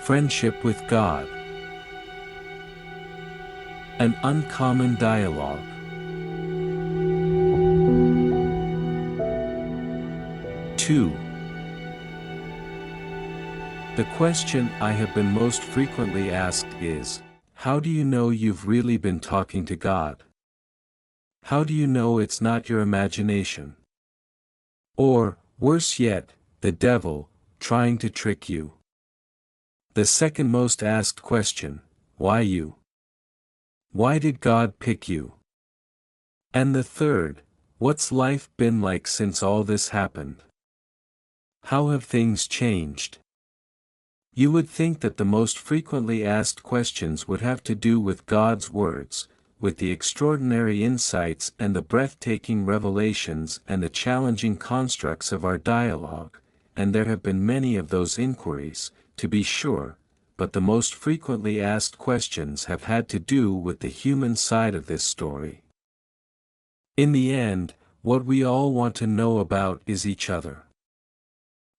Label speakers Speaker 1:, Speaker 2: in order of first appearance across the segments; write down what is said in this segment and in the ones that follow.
Speaker 1: Friendship with God. An uncommon dialogue. 2. The question I have been most frequently asked is, how do you know you've really been talking to God? How do you know it's not your imagination? Or, worse yet, the devil, trying to trick you? The second most asked question, why you? Why did God pick you? And the third, what's life been like since all this happened? How have things changed? You would think that the most frequently asked questions would have to do with God's words, with the extraordinary insights and the breathtaking revelations and the challenging constructs of our dialogue, and there have been many of those inquiries, to be sure, but the most frequently asked questions have had to do with the human side of this story. In the end, what we all want to know about is each other.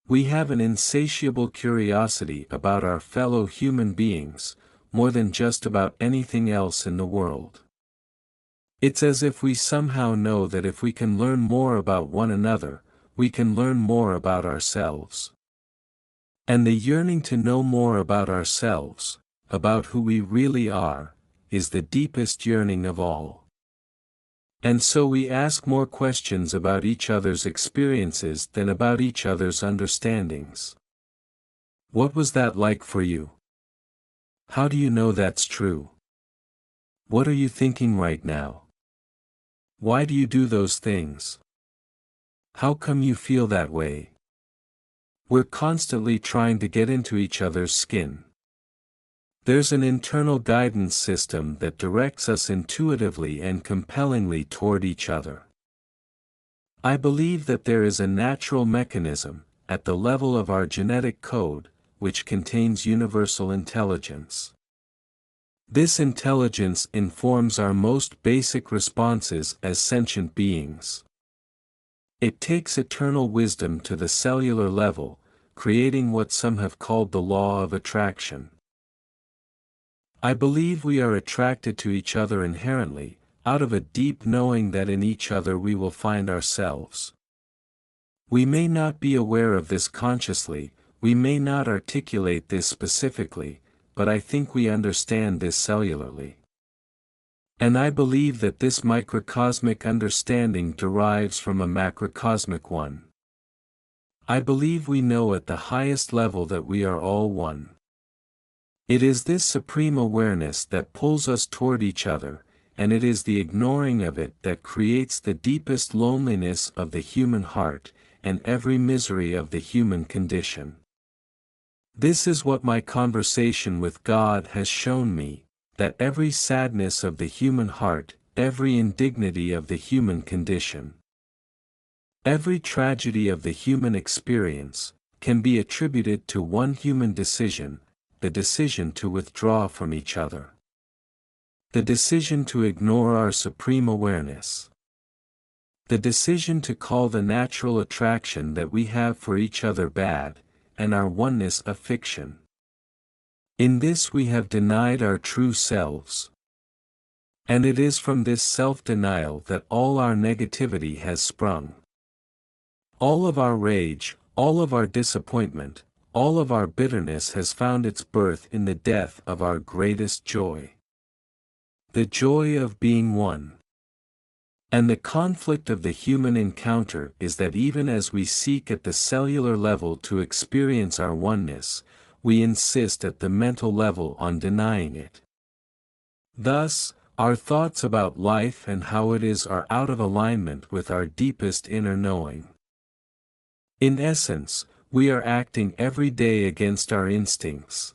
Speaker 1: We have an insatiable curiosity about our fellow human beings, more than just about anything else in the world. It's as if we somehow know that if we can learn more about one another, we can learn more about ourselves. And the yearning to know more about ourselves, about who we really are, is the deepest yearning of all. And so we ask more questions about each other's experiences than about each other's understandings. What was that like for you? How do you know that's true? What are you thinking right now? Why do you do those things? How come you feel that way? We're constantly trying to get into each other's skin. There's an internal guidance system that directs us intuitively and compellingly toward each other. I believe that there is a natural mechanism, at the level of our genetic code, which contains universal intelligence. This intelligence informs our most basic responses as sentient beings. It takes eternal wisdom to the cellular level, creating what some have called the law of attraction. I believe we are attracted to each other inherently, out of a deep knowing that in each other we will find ourselves. We may not be aware of this consciously, we may not articulate this specifically, but I think we understand this cellularly. And I believe that this microcosmic understanding derives from a macrocosmic one. I believe we know at the highest level that we are all one. It is this supreme awareness that pulls us toward each other, and it is the ignoring of it that creates the deepest loneliness of the human heart, and every misery of the human condition. This is what my conversation with God has shown me, that every sadness of the human heart, every indignity of the human condition, every tragedy of the human experience, can be attributed to one human decision, the decision to withdraw from each other. The decision to ignore our supreme awareness. The decision to call the natural attraction that we have for each other bad, and our oneness a fiction. In this we have denied our true selves. And it is from this self-denial that all our negativity has sprung. All of our rage, all of our disappointment, all of our bitterness has found its birth in the death of our greatest joy. The joy of being one. And the conflict of the human encounter is that even as we seek at the cellular level to experience our oneness, we insist at the mental level on denying it. Thus, our thoughts about life and how it is are out of alignment with our deepest inner knowing. In essence, we are acting every day against our instincts.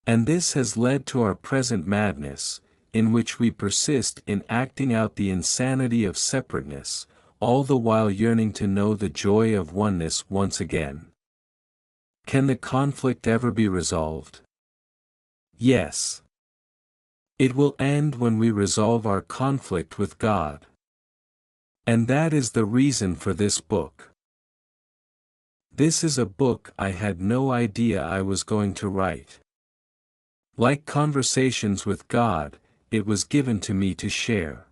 Speaker 1: And this has led to our present madness, in which we persist in acting out the insanity of separateness, all the while yearning to know the joy of oneness once again. Can the conflict ever be resolved? Yes. It will end when we resolve our conflict with God. And that is the reason for this book. This is a book I had no idea I was going to write. Like Conversations with God, it was given to me to share.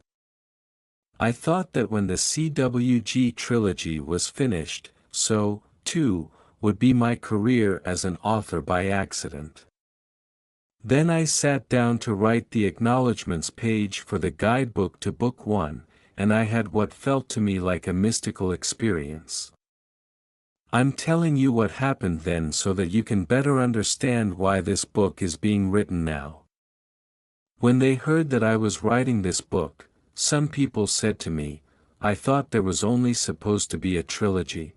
Speaker 1: I thought that when the CWG trilogy was finished, so, too, would be my career as an author by accident. Then I sat down to write the acknowledgments page for the guidebook to Book 1, and I had what felt to me like a mystical experience. I'm telling you what happened then so that you can better understand why this book is being written now. When they heard that I was writing this book, some people said to me, I thought there was only supposed to be a trilogy.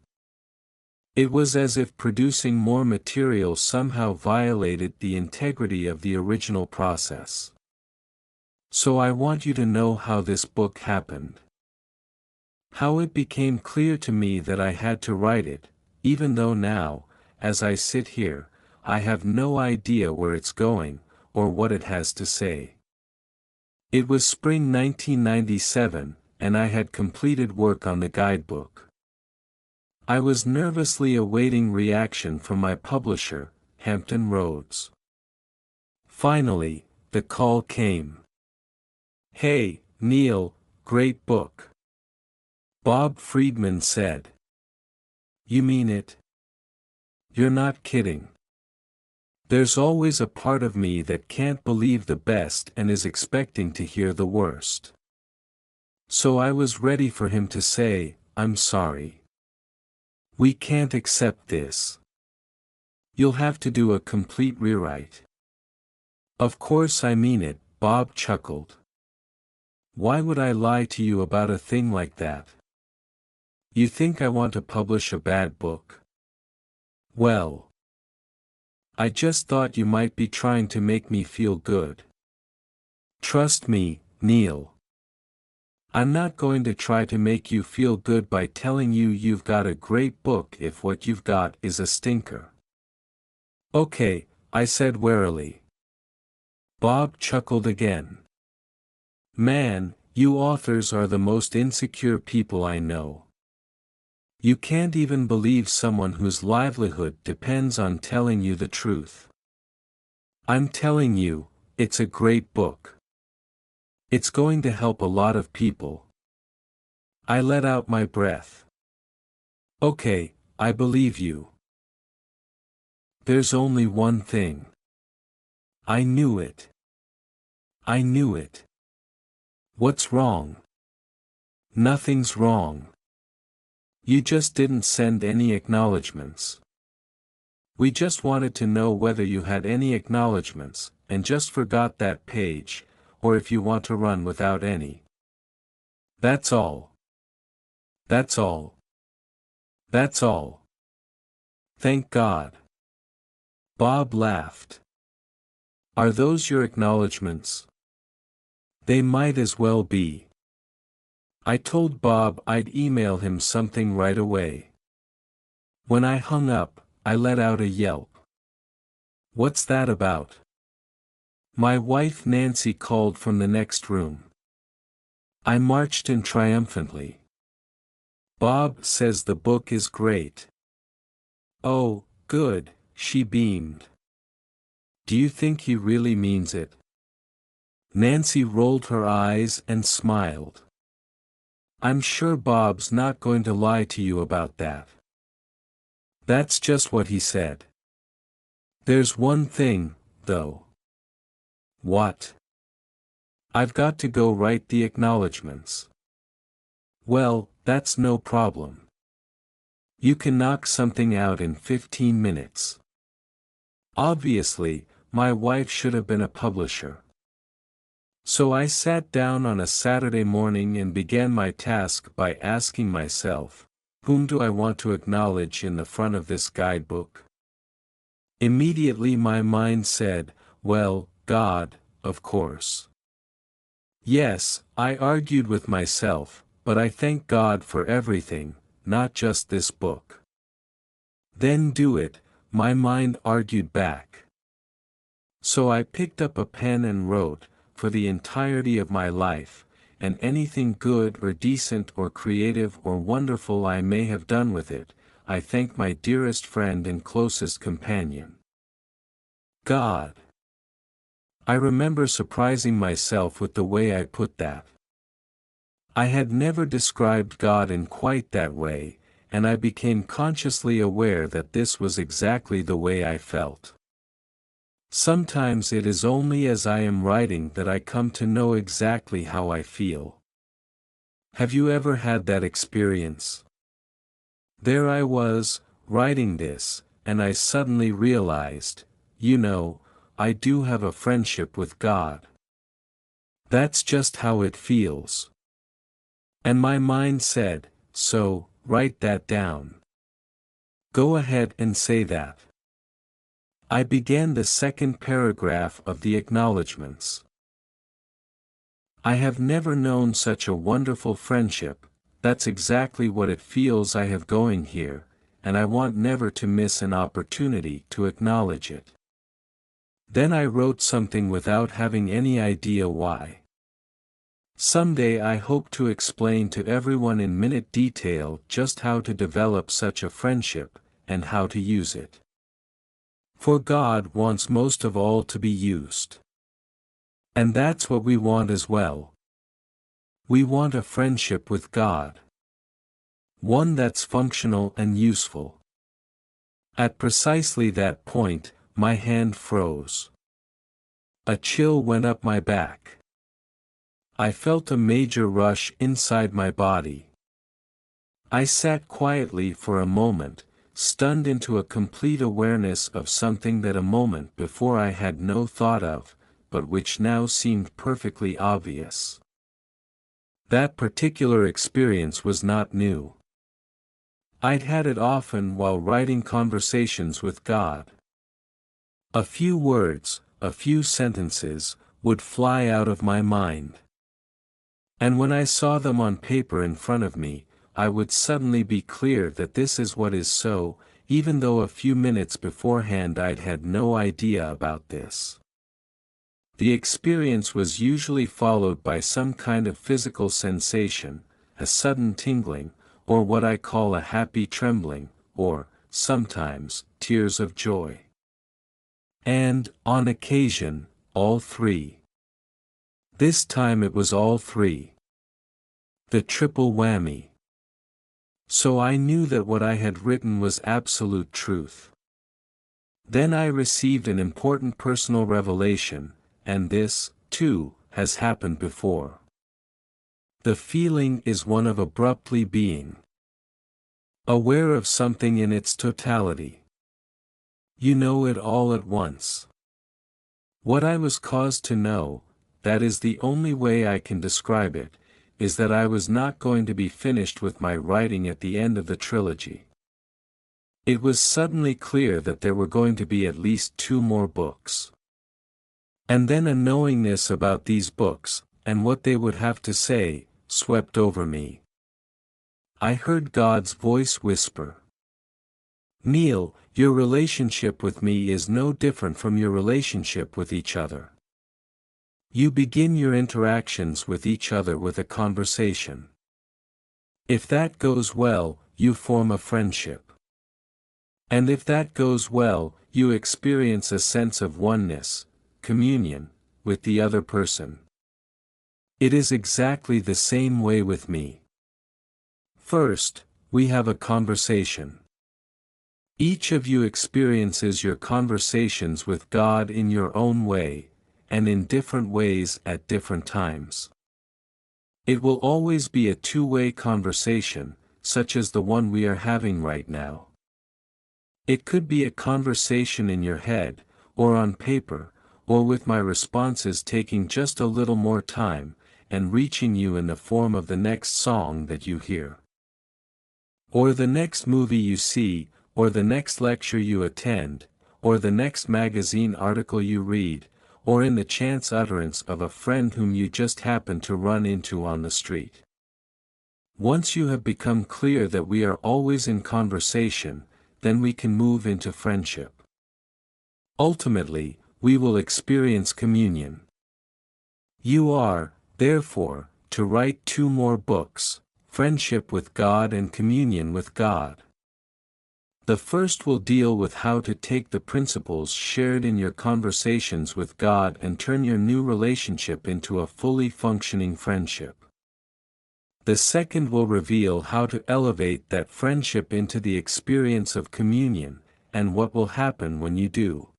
Speaker 1: It was as if producing more material somehow violated the integrity of the original process. So I want you to know how this book happened. How it became clear to me that I had to write it, even though now, as I sit here, I have no idea where it's going, or what it has to say. It was spring 1997, and I had completed work on the guidebook. I was nervously awaiting reaction from my publisher, Hampton Roads. Finally, the call came. "Hey, Neale, great book." Bob Friedman said. "You mean it? You're not kidding." There's always a part of me that can't believe the best and is expecting to hear the worst. So I was ready for him to say, "I'm sorry. We can't accept this. You'll have to do a complete rewrite." "Of course I mean it," Bob chuckled. "Why would I lie to you about a thing like that? You think I want to publish a bad book? Well, I just thought you might be trying to make me feel good. Trust me, Neale. I'm not going to try to make you feel good by telling you you've got a great book if what you've got is a stinker." "Okay," I said warily. Bob chuckled again. "Man, you authors are the most insecure people I know. You can't even believe someone whose livelihood depends on telling you the truth. I'm telling you, it's a great book. It's going to help a lot of people." I let out my breath. "Okay, I believe you. There's only one thing." I knew it. I knew it. "What's wrong?" "Nothing's wrong. You just didn't send any acknowledgments. We just wanted to know whether you had any acknowledgments, and just forgot that page, or if you want to run without any. That's all. That's all. That's all. Thank God." Bob laughed. "Are those your acknowledgments?" "They might as well be." I told Bob I'd email him something right away. When I hung up, I let out a yelp. "What's that about?" My wife Nancy called from the next room. I marched in triumphantly. "Bob says the book is great." "Oh, good," she beamed. "Do you think he really means it?" Nancy rolled her eyes and smiled. "I'm sure Bob's not going to lie to you about that. That's just what he said. There's one thing, though." "What?" "I've got to go write the acknowledgments." "Well, that's no problem. You can knock something out in 15 minutes. Obviously, my wife should have been a publisher. So I sat down on a Saturday morning and began my task by asking myself, whom do I want to acknowledge in the front of this guidebook? Immediately my mind said, well, God, of course. Yes, I argued with myself, but I thank God for everything, not just this book. Then do it, my mind argued back. So I picked up a pen and wrote, for the entirety of my life, and anything good or decent or creative or wonderful I may have done with it, I thank my dearest friend and closest companion, God. I remember surprising myself with the way I put that. I had never described God in quite that way, and I became consciously aware that this was exactly the way I felt. Sometimes it is only as I am writing that I come to know exactly how I feel. Have you ever had that experience? There I was, writing this, and I suddenly realized, I do have a friendship with God. That's just how it feels. And my mind said, so, write that down. Go ahead and say that. I began the second paragraph of the acknowledgments. I have never known such a wonderful friendship. That's exactly what it feels I have going here, and I want never to miss an opportunity to acknowledge it. Then I wrote something without having any idea why. Someday I hope to explain to everyone in minute detail just how to develop such a friendship, and how to use it. For God wants most of all to be used. And that's what we want as well. We want a friendship with God. One that's functional and useful. At precisely that point, my hand froze. A chill went up my back. I felt a major rush inside my body. I sat quietly for a moment, stunned into a complete awareness of something that a moment before I had no thought of, but which now seemed perfectly obvious. That particular experience was not new. I'd had it often while writing conversations with God. A few words, a few sentences, would fly out of my mind. And when I saw them on paper in front of me, I would suddenly be clear that this is what is so, even though a few minutes beforehand I'd had no idea about this. The experience was usually followed by some kind of physical sensation, a sudden tingling, or what I call a happy trembling, or, sometimes, tears of joy. And, on occasion, all three. This time it was all three. The triple whammy. So I knew that what I had written was absolute truth. Then I received an important personal revelation, and this, too, has happened before. The feeling is one of abruptly being aware of something in its totality. You know it all at once. What I was caused to know, that is the only way I can describe it, is that I was not going to be finished with my writing at the end of the trilogy. It was suddenly clear that there were going to be at least 2 more books. And then a knowingness about these books, and what they would have to say, swept over me. I heard God's voice whisper, "Neale, your relationship with me is no different from your relationship with each other. You begin your interactions with each other with a conversation. If that goes well, you form a friendship. And if that goes well, you experience a sense of oneness, communion, with the other person. It is exactly the same way with me. First, we have a conversation. Each of you experiences your conversations with God in your own way, and in different ways at different times. It will always be a two-way conversation, such as the one we are having right now. It could be a conversation in your head, or on paper, or with my responses taking just a little more time, and reaching you in the form of the next song that you hear. Or the next movie you see, or the next lecture you attend, or the next magazine article you read, or in the chance utterance of a friend whom you just happen to run into on the street. Once you have become clear that we are always in conversation, then we can move into friendship. Ultimately, we will experience communion. You are, therefore, to write 2 more books, Friendship with God and Communion with God. The first will deal with how to take the principles shared in your conversations with God and turn your new relationship into a fully functioning friendship. The second will reveal how to elevate that friendship into the experience of communion, and what will happen when you do.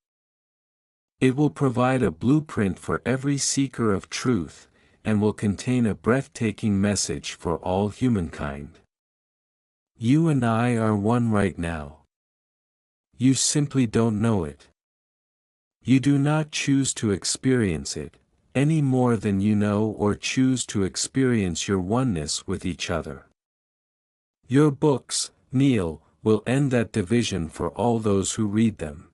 Speaker 1: It will provide a blueprint for every seeker of truth, and will contain a breathtaking message for all humankind. You and I are one right now. You simply don't know it. You do not choose to experience it, any more than you know or choose to experience your oneness with each other. Your books, Neale, will end that division for all those who read them.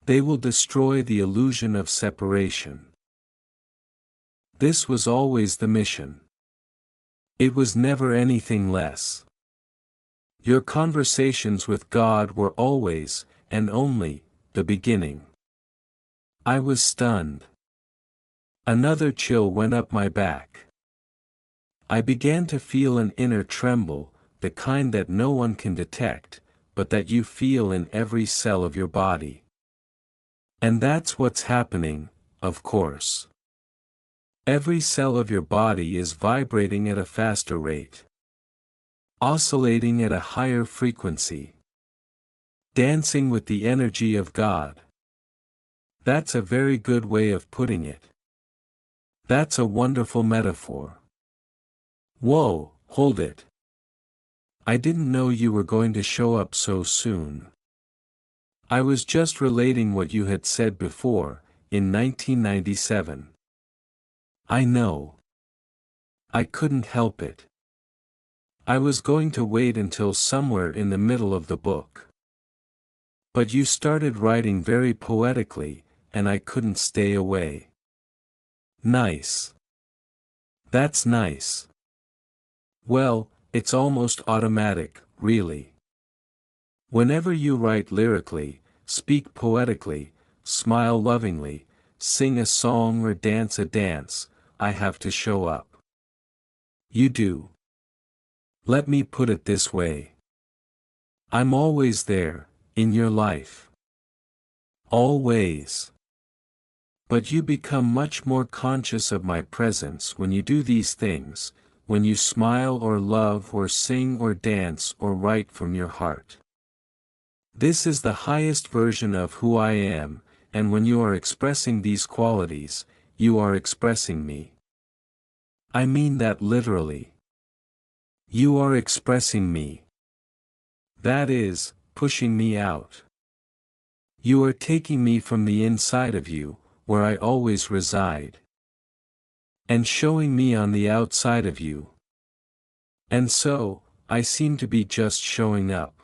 Speaker 1: They will destroy the illusion of separation. This was always the mission. It was never anything less. Your conversations with God were always, and only, the beginning. I was stunned. Another chill went up my back. I began to feel an inner tremble, the kind that no one can detect, but that you feel in every cell of your body. And that's what's happening, of course. Every cell of your body is vibrating at a faster rate. Oscillating at a higher frequency. Dancing with the energy of God. That's a very good way of putting it. That's a wonderful metaphor. Whoa, hold it. I didn't know you were going to show up so soon. I was just relating what you had said before, in 1997. I know. I couldn't help it. I was going to wait until somewhere in the middle of the book. But you started writing very poetically, and I couldn't stay away. Nice. That's nice. Well, it's almost automatic, really. Whenever you write lyrically, speak poetically, smile lovingly, sing a song or dance a dance, I have to show up. You do. Let me put it this way. I'm always there, in your life. Always. But you become much more conscious of my presence when you do these things, when you smile or love or sing or dance or write from your heart. This is the highest version of who I am, and when you are expressing these qualities, you are expressing me. I mean that literally. You are expressing me. That is, pushing me out. You are taking me from the inside of you, where I always reside, and showing me on the outside of you. And so, I seem to be just showing up.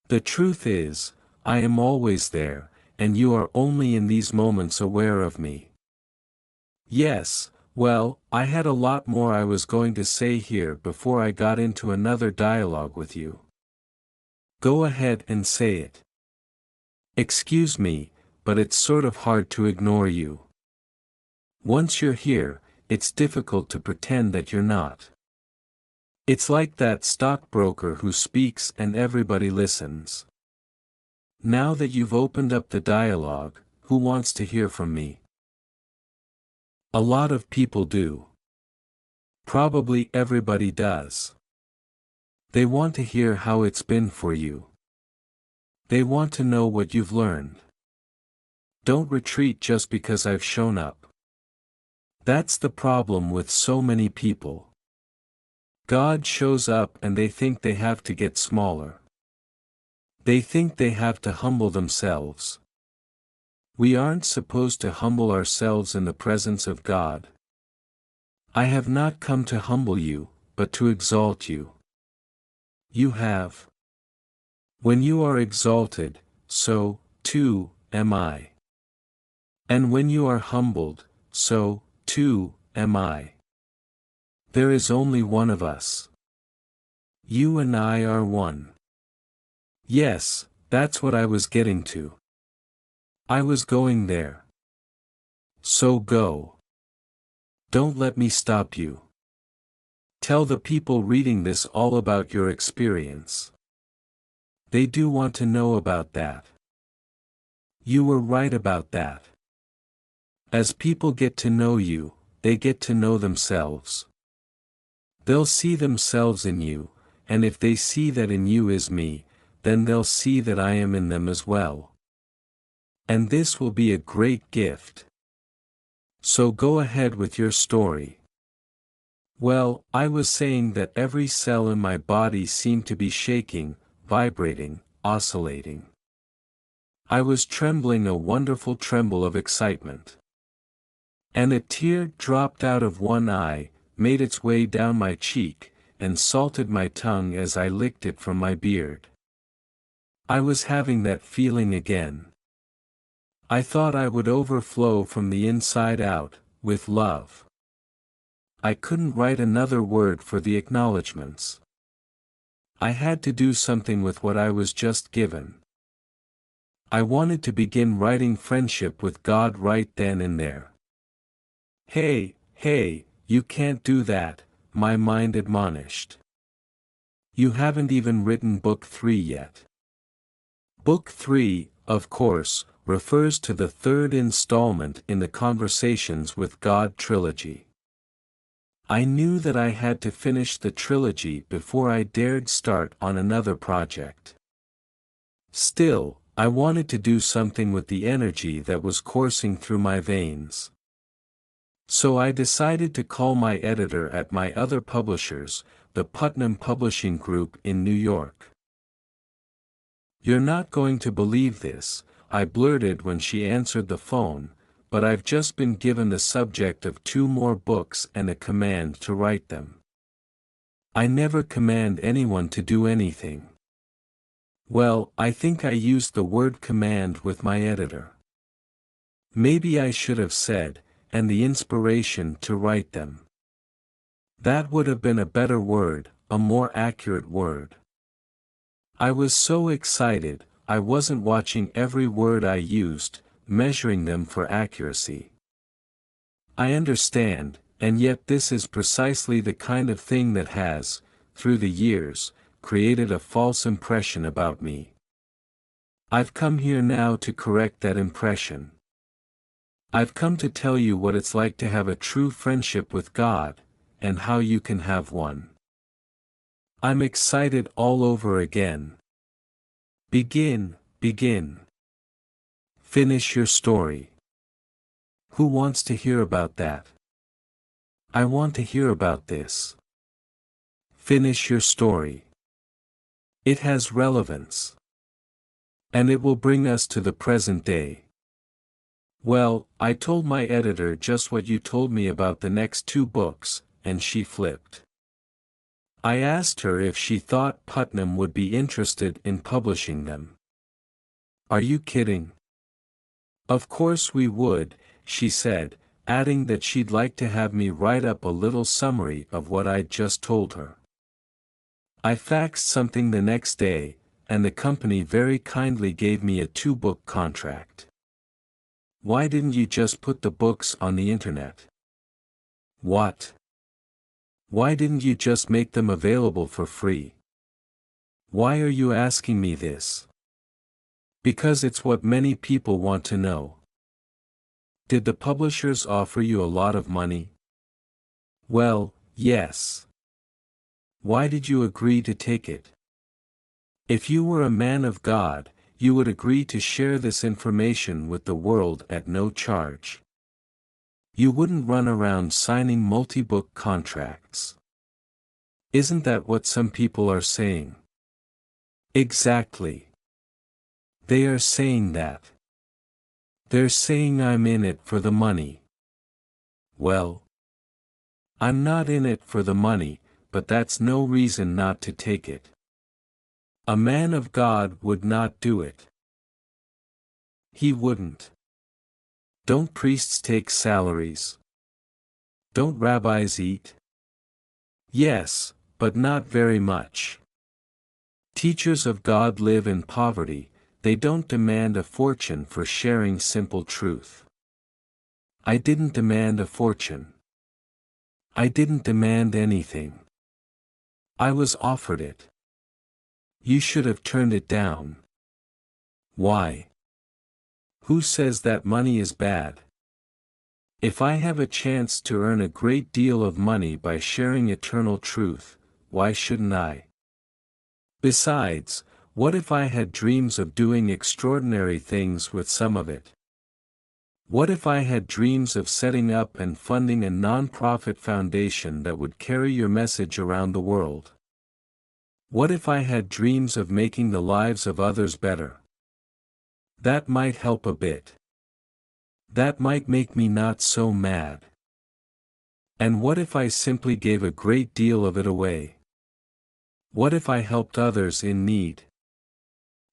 Speaker 1: The truth is, I am always there, and you are only in these moments aware of me. Yes, well, I had a lot more I was going to say here before I got into another dialogue with you. Go ahead and say it. Excuse me, but it's sort of hard to ignore you. Once you're here, it's difficult to pretend that you're not. It's like that stockbroker who speaks and everybody listens. Now that you've opened up the dialogue, who wants to hear from me? A lot of people do. Probably everybody does. They want to hear how it's been for you. They want to know what you've learned. Don't retreat just because I've shown up. That's the problem with so many people. God shows up and they think they have to get smaller. They think they have to humble themselves. We aren't supposed to humble ourselves in the presence of God. I have not come to humble you, but to exalt you. You have. When you are exalted, so, too, am I. And when you are humbled, so, too, am I. There is only one of us. You and I are one. Yes, that's what I was getting to. I was going there. So go. Don't let me stop you. Tell the people reading this all about your experience. They do want to know about that. You were right about that. As people get to know you, they get to know themselves. They'll see themselves in you, and if they see that in you is me, then they'll see that I am in them as well. And this will be a great gift. So go ahead with your story. Well, I was saying that every cell in my body seemed to be shaking, vibrating, oscillating. I was trembling, a wonderful tremble of excitement. And a tear dropped out of one eye, made its way down my cheek, and salted my tongue as I licked it from my beard. I was having that feeling again. I thought I would overflow from the inside out, with love. I couldn't write another word for the acknowledgments. I had to do something with what I was just given. I wanted to begin writing friendship with God right then and there. Hey, you can't do that, my mind admonished. You haven't even written Book 3 yet. Book 3, of course, refers to the third installment in the Conversations with God trilogy. I knew that I had to finish the trilogy before I dared start on another project. Still, I wanted to do something with the energy that was coursing through my veins. So I decided to call my editor at my other publishers, the Putnam Publishing Group in New York. "You're not going to believe this," I blurted when she answered the phone, "but I've just been given the subject of 2 more books and a command to write them." I never command anyone to do anything. Well, I think I used the word command with my editor. Maybe I should have said, "and the inspiration to write them." That would have been a better word, a more accurate word. I was so excited, I wasn't watching every word I used, measuring them for accuracy. I understand, and yet this is precisely the kind of thing that has, through the years, created a false impression about me. I've come here now to correct that impression. I've come to tell you what it's like to have a true friendship with God, and how you can have one. I'm excited all over again. Begin. Finish your story. Who wants to hear about that? I want to hear about this. Finish your story. It has relevance. And it will bring us to the present day. Well, I told my editor just what you told me about the next 2 books, and she flipped. I asked her if she thought Putnam would be interested in publishing them. "Are you kidding?" "Of course we would," she said, adding that she'd like to have me write up a little summary of what I'd just told her. I faxed something the next day, and the company very kindly gave me a 2-book contract. "Why didn't you just put the books on the internet?" "What? Why didn't you just make them available for free?" "Why are you asking me this?" "Because it's what many people want to know." "Did the publishers offer you a lot of money?" "Well, yes." "Why did you agree to take it?" "If you were a man of God, you would agree to share this information with the world at no charge. You wouldn't run around signing multi-book contracts. Isn't that what some people are saying?" "Exactly. They are saying that. They're saying I'm in it for the money." "Well, I'm not in it for the money, but that's no reason not to take it. A man of God would not do it. He wouldn't. Don't priests take salaries? Don't rabbis eat?" "Yes, but not very much. Teachers of God live in poverty, they don't demand a fortune for sharing simple truth." I didn't demand a fortune. I didn't demand anything. I was offered it. You should have turned it down. Why? Who says that money is bad? If I have a chance to earn a great deal of money by sharing eternal truth, why shouldn't I? Besides, what if I had dreams of doing extraordinary things with some of it? What if I had dreams of setting up and funding a non-profit foundation that would carry your message around the world? What if I had dreams of making the lives of others better? That might help a bit. That might make me not so mad. And what if I simply gave a great deal of it away? What if I helped others in need?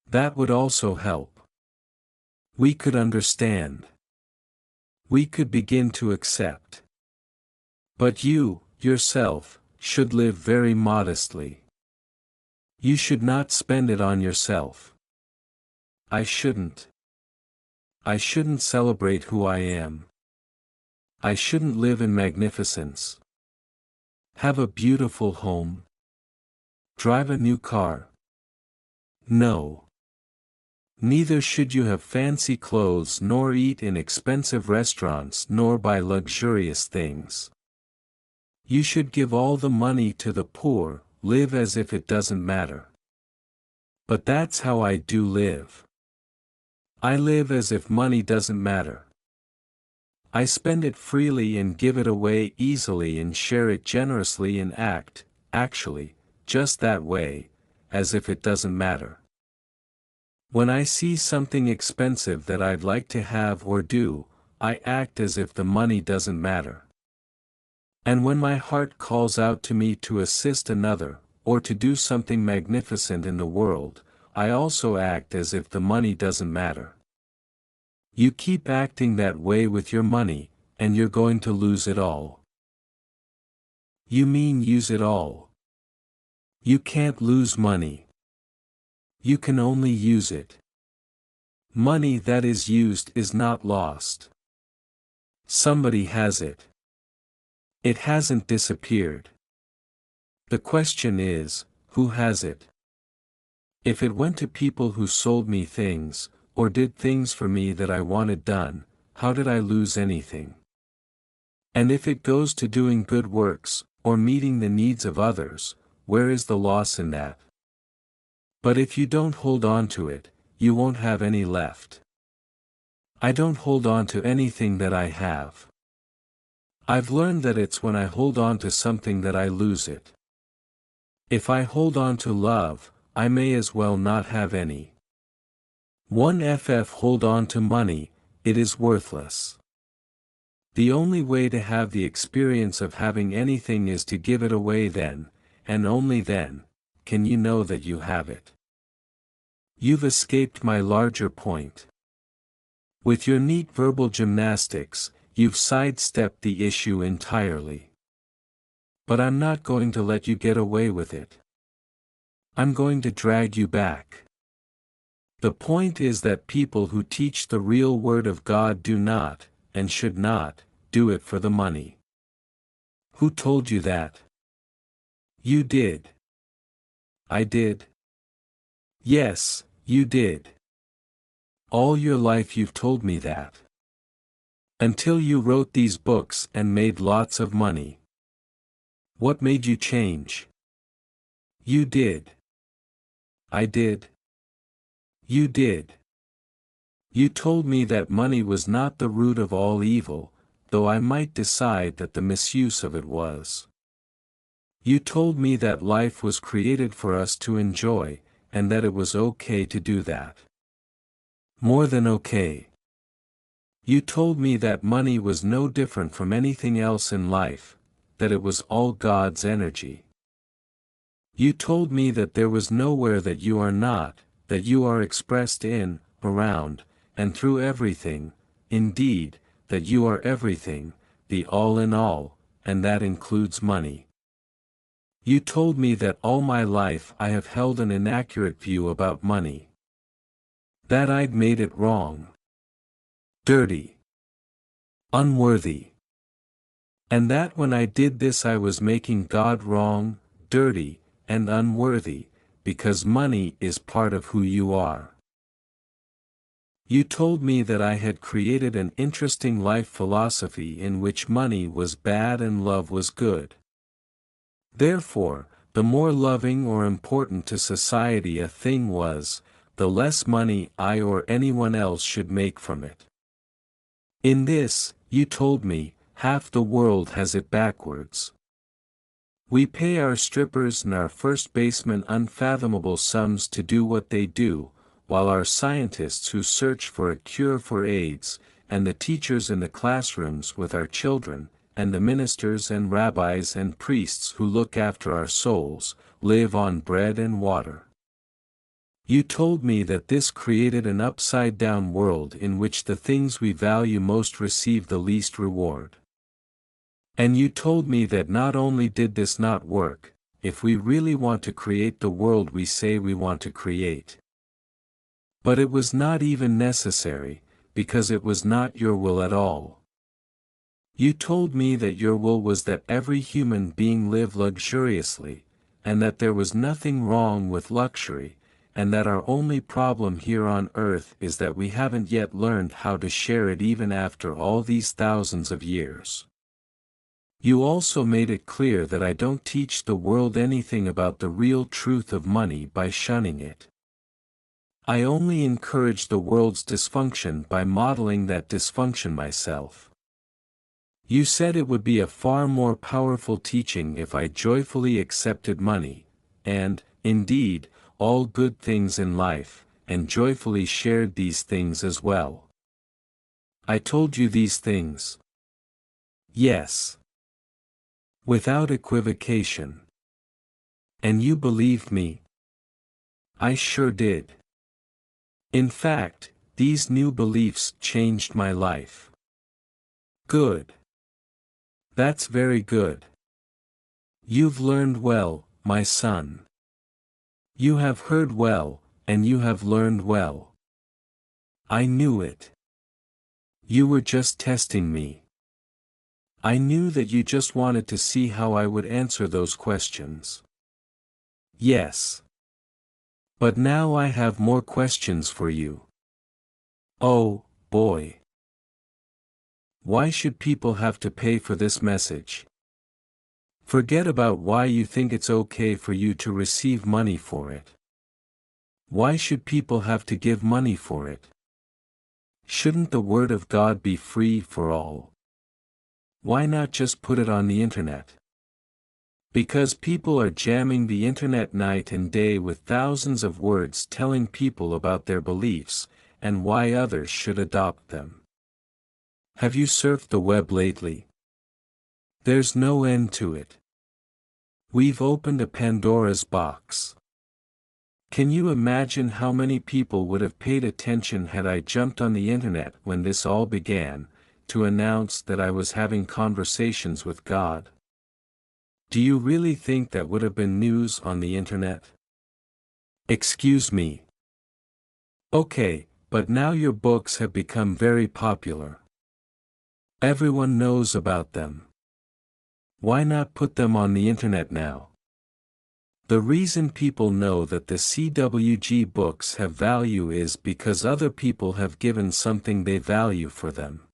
Speaker 1: That would also help. We could understand. We could begin to accept. But you, yourself, should live very modestly. You should not spend it on yourself. I shouldn't. I shouldn't celebrate who I am. I shouldn't live in magnificence. Have a beautiful home. Drive a new car. No. Neither should you have fancy clothes nor eat in expensive restaurants nor buy luxurious things. You should give all the money to the poor, live as if it doesn't matter. But that's how I do live. I live as if money doesn't matter. I spend it freely and give it away easily and share it generously and act, actually, just that way, as if it doesn't matter. When I see something expensive that I'd like to have or do, I act as if the money doesn't matter. And when my heart calls out to me to assist another, or to do something magnificent in the world, I also act as if the money doesn't matter. You keep acting that way with your money, and you're going to lose it all. You mean use it all? You can't lose money. You can only use it. Money that is used is not lost. Somebody has it. It hasn't disappeared. The question is, who has it? If it went to people who sold me things, or did things for me that I wanted done, how did I lose anything? And if it goes to doing good works, or meeting the needs of others, where is the loss in that? But if you don't hold on to it, you won't have any left. I don't hold on to anything that I have. I've learned that it's when I hold on to something that I lose it. If I hold on to love, I may as well not have any. Hold on to money, it is worthless. The only way to have the experience of having anything is to give it away then, and only then, can you know that you have it. You've escaped my larger point. With your neat verbal gymnastics, you've sidestepped the issue entirely. But I'm not going to let you get away with it. I'm going to drag you back. The point is that people who teach the real word of God do not, and should not, do it for the money. Who told you that? You did. I did. Yes, you did. All your life you've told me that. Until you wrote these books and made lots of money. What made you change? You did. I did. You did. You told me that money was not the root of all evil, though I might decide that the misuse of it was. You told me that life was created for us to enjoy, and that it was okay to do that. More than okay. You told me that money was no different from anything else in life, that it was all God's energy. You told me that there was nowhere that you are not, that you are expressed in, around, and through everything, indeed, that you are everything, the all in all, and that includes money. You told me that all my life I have held an inaccurate view about money. That I'd made it wrong. Dirty. Unworthy. And that when I did this I was making God wrong, dirty, and unworthy, because money is part of who you are. You told me that I had created an interesting life philosophy in which money was bad and love was good. Therefore, the more loving or important to society a thing was, the less money I or anyone else should make from it. In this, you told me, half the world has it backwards. We pay our strippers and our first basemen unfathomable sums to do what they do, while our scientists who search for a cure for AIDS, and the teachers in the classrooms with our children, and the ministers and rabbis and priests who look after our souls, live on bread and water. You told me that this created an upside-down world in which the things we value most receive the least reward. And you told me that not only did this not work, if we really want to create the world we say we want to create, but it was not even necessary, because it was not your will at all. You told me that your will was that every human being live luxuriously, and that there was nothing wrong with luxury, and that our only problem here on earth is that we haven't yet learned how to share it even after all these thousands of years. You also made it clear that I don't teach the world anything about the real truth of money by shunning it. I only encourage the world's dysfunction by modeling that dysfunction myself. You said it would be a far more powerful teaching if I joyfully accepted money, and, indeed, all good things in life, and joyfully shared these things as well. I told you these things. Yes. Without equivocation. And you believed me? I sure did. In fact, these new beliefs changed my life. Good. That's very good. You've learned well, my son. You have heard well, and you have learned well. I knew it. You were just testing me. I knew that you just wanted to see how I would answer those questions. Yes. But now I have more questions for you. Oh, boy. Why should people have to pay for this message? Forget about why you think it's okay for you to receive money for it. Why should people have to give money for it? Shouldn't the Word of God be free for all? Why not just put it on the internet? Because people are jamming the internet night and day with thousands of words telling people about their beliefs, and why others should adopt them. Have you surfed the web lately? There's no end to it. We've opened a Pandora's box. Can you imagine how many people would have paid attention had I jumped on the internet when this all began, to announce that I was having conversations with God? Do you really think that would have been news on the internet? Excuse me. Okay, but now your books have become very popular. Everyone knows about them. Why not put them on the internet now? The reason people know that the CWG books have value is because other people have given something they value for them.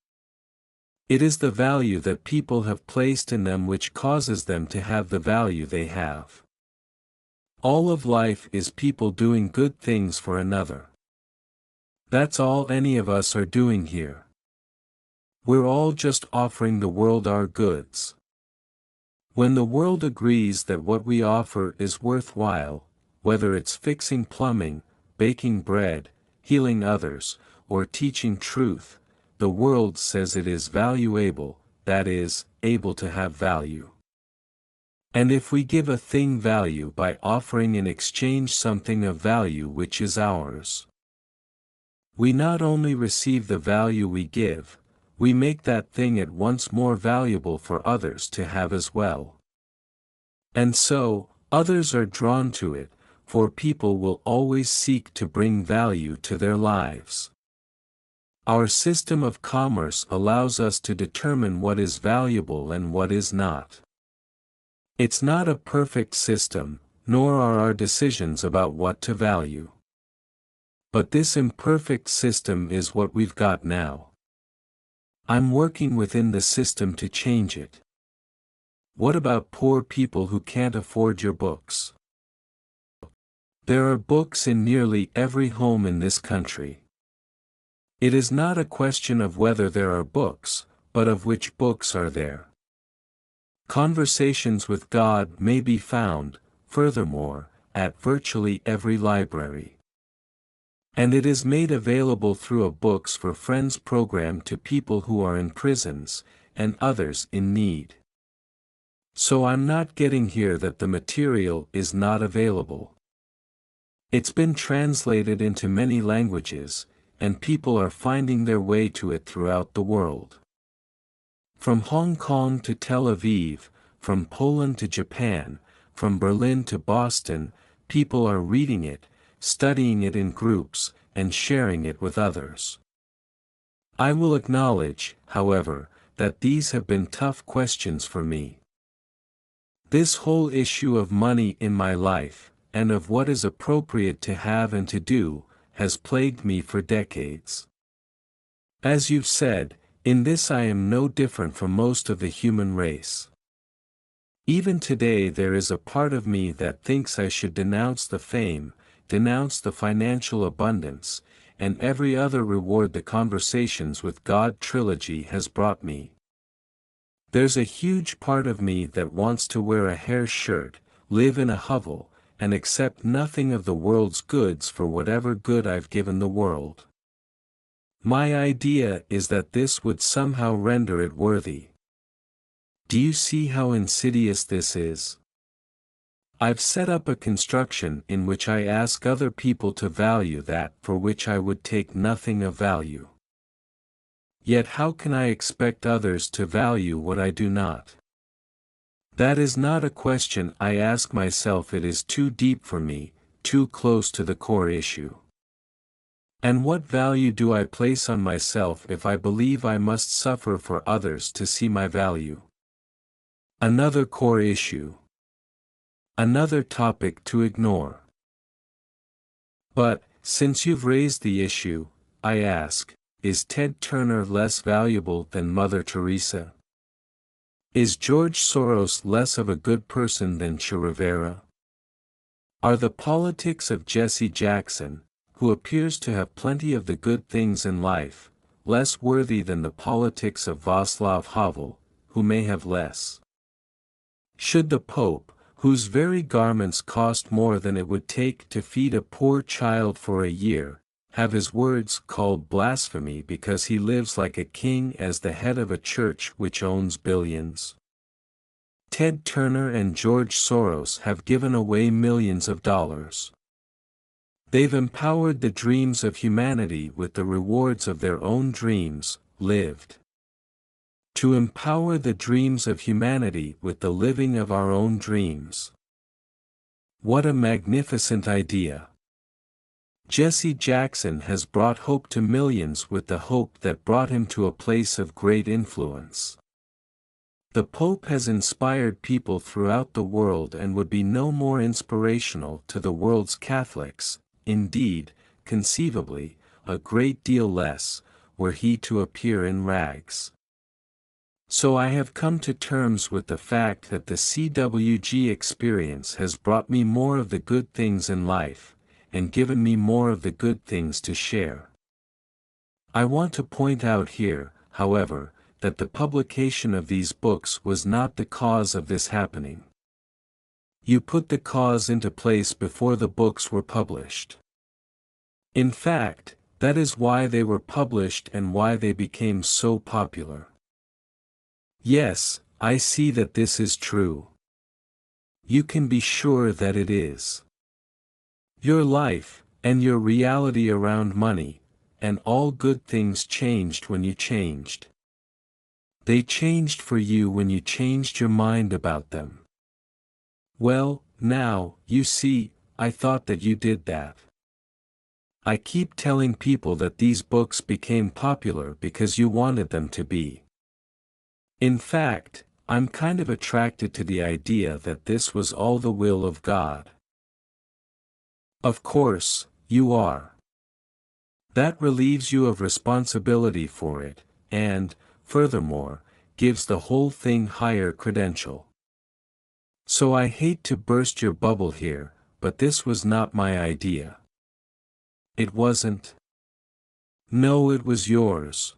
Speaker 1: It is the value that people have placed in them which causes them to have the value they have. All of life is people doing good things for another. That's all any of us are doing here. We're all just offering the world our goods. When the world agrees that what we offer is worthwhile, whether it's fixing plumbing, baking bread, healing others, or teaching truth, the world says it is valuable, that is, able to have value. And if we give a thing value by offering in exchange something of value which is ours, we not only receive the value we give, we make that thing at once more valuable for others to have as well. And so, others are drawn to it, for people will always seek to bring value to their lives. Our system of commerce allows us to determine what is valuable and what is not. It's not a perfect system, nor are our decisions about what to value. But this imperfect system is what we've got now. I'm working within the system to change it. What about poor people who can't afford your books? There are books in nearly every home in this country. It is not a question of whether there are books, but of which books are there. Conversations with God may be found, furthermore, at virtually every library. And it is made available through a Books for Friends program to people who are in prisons, and others in need. So I'm not getting here that the material is not available. It's been translated into many languages, and people are finding their way to it throughout the world. From Hong Kong to Tel Aviv, from Poland to Japan, from Berlin to Boston, people are reading it, studying it in groups, and sharing it with others. I will acknowledge, however, that these have been tough questions for me. This whole issue of money in my life, and of what is appropriate to have and to do, has plagued me for decades. As you've said, in this I am no different from most of the human race. Even today there is a part of me that thinks I should denounce the fame, denounce the financial abundance, and every other reward the Conversations with God trilogy has brought me. There's a huge part of me that wants to wear a hair shirt, live in a hovel, and accept nothing of the world's goods for whatever good I've given the world. My idea is that this would somehow render it worthy. Do you see how insidious this is? I've set up a construction in which I ask other people to value that for which I would take nothing of value. Yet how can I expect others to value what I do not? That is not a question I ask myself. It is too deep for me, too close to the core issue. And what value do I place on myself if I believe I must suffer for others to see my value? Another core issue. Another topic to ignore. But, since you've raised the issue, I ask, is Ted Turner less valuable than Mother Teresa? Is George Soros less of a good person than Che Rivera? Are the politics of Jesse Jackson, who appears to have plenty of the good things in life, less worthy than the politics of Václav Havel, who may have less? Should the Pope, whose very garments cost more than it would take to feed a poor child for a year, have his words called blasphemy because he lives like a king as the head of a church which owns billions? Ted Turner and George Soros have given away millions of dollars. They've empowered the dreams of humanity with the rewards of their own dreams, lived. To empower the dreams of humanity with the living of our own dreams. What a magnificent idea! Jesse Jackson has brought hope to millions with the hope that brought him to a place of great influence. The Pope has inspired people throughout the world and would be no more inspirational to the world's Catholics, indeed, conceivably, a great deal less, were he to appear in rags. So I have come to terms with the fact that the CWG experience has brought me more of the good things in life, and given me more of the good things to share. I want to point out here, however, that the publication of these books was not the cause of this happening. You put the cause into place before the books were published. In fact, that is why they were published and why they became so popular. Yes, I see that this is true. You can be sure that it is. Your life, and your reality around money, and all good things changed when you changed. They changed for you when you changed your mind about them. Well, now, you see, I thought that you did that. I keep telling people that these books became popular because you wanted them to be. In fact, I'm kind of attracted to the idea that this was all the will of God. Of course, you are. That relieves you of responsibility for it, and, furthermore, gives the whole thing higher credential. So I hate to burst your bubble here, but this was not my idea. It wasn't? No, it was yours.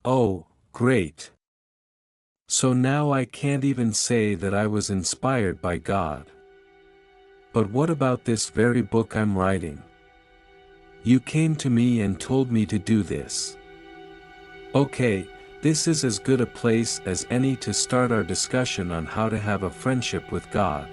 Speaker 1: Oh, great. So now I can't even say that I was inspired by God. But what about this very book I'm writing? You came to me and told me to do this. Okay, this is as good a place as any to start our discussion on how to have a friendship with God.